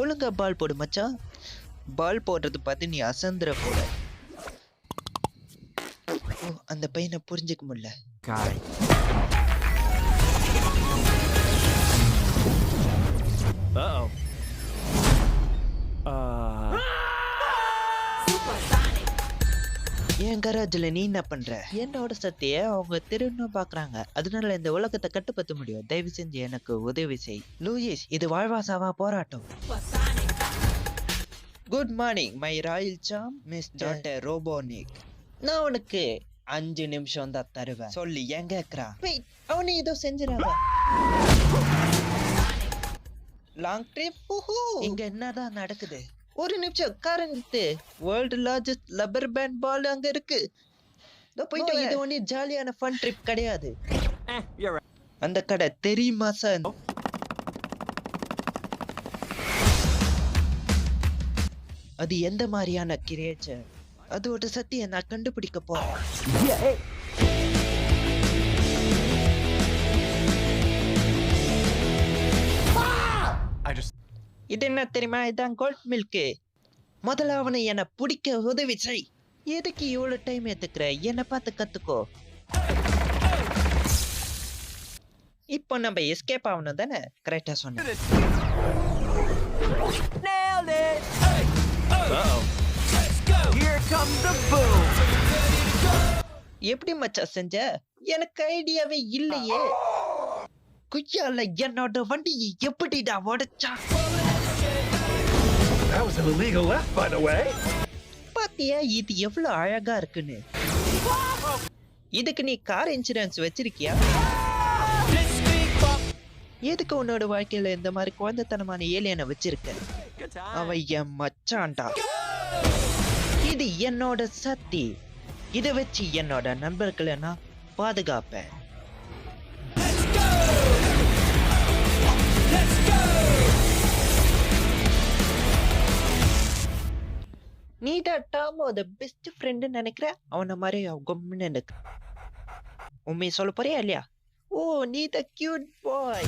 ஒழுங்கா பால் போடு மச்சான். பால் போடுறது பார்த்து நீ அசந்திர போட. ஓ, அந்த பையனை புரிஞ்சுக்க முடியல. என் கராஜ்ல நீ என்ன பண்ற? என்னோட சத்திய அவங்க திருடணும் பாக்குறாங்க. அதனால இந்த உலகத்தை கட்டுப்படுத்த முடியும். தயவு செஞ்சு எனக்கு உதவி செய். லூயிஸ், இது வாழ்வாசாவா போராட்டம். Good morning my royal Sam mister Robonik. நான் உனக்கு 5 நிமிஷம் தான் தருவேன். சொல்லி ஏன் கேக்குறா? அவனு ஏதோ செஞ்சிடாத. Long trip. இங்க என்னதான் நடக்குது? ஒரு நிமிஷம் காரணித்து. வேர்ல்டு லார்ஜஸ்ட் லப்பர் பேண்ட் பால் அங்க இருக்கு. போயிட்டு இது ஒண்ணு ஜாலியான ஃபன் ட்ரிப் கிடையாது. அந்த கடை தெரியுமா சார்? அது எந்த மாதிரியான கிரியேச்சர்? அதோட சத்தியை நான் கண்டுபிடிக்க போறேன். இது என்ன தெரியுமா? இதான் கோல்ட் மில்க். முதல்ல அவனை என்ன பிடிக்க உதவி செய். எதுக்கு இவ்வளவு டைம் எடுத்துக்கிற? என்ன பார்த்து கத்துக்கோ. இப்போ நம்ம எஸ்கேப் ஆகணும் தானே? கரெக்டா சொன்ன. எப்படி மச்சா செஞ்ச? எனக்கு ஐடியாவே இல்லையே. குய்யால என்னோட வண்டியை எப்படிடா உடைச்சா? That was an illegal left, by the way. பாத்தியா இது எவ்வளவு அழகா இருக்குன்னு. இதுக்கு நீ கார் இன்சூரன்ஸ் வச்சிருக்கியா? எதுக்கு உன்னோட வாழ்க்கையில இந்த மாதிரி குழந்தைத்தனமான ஏலியனை வச்சிருக்க? அவ என் மச்சான்டா. இது என்னோட சக்தி. இதை வச்சு என்னோட நண்பர்களை நான் பாதுகாப்பேன். நீடா டாமோட பெஸ்ட் ஃப்ரெண்டு நினைக்கிற? அவனை மாதிரி கம்முன்னு எனக்கு உண்மையை சொல்ல போறியா இல்லையா? ஓ, நீ த கியூட் பாய்.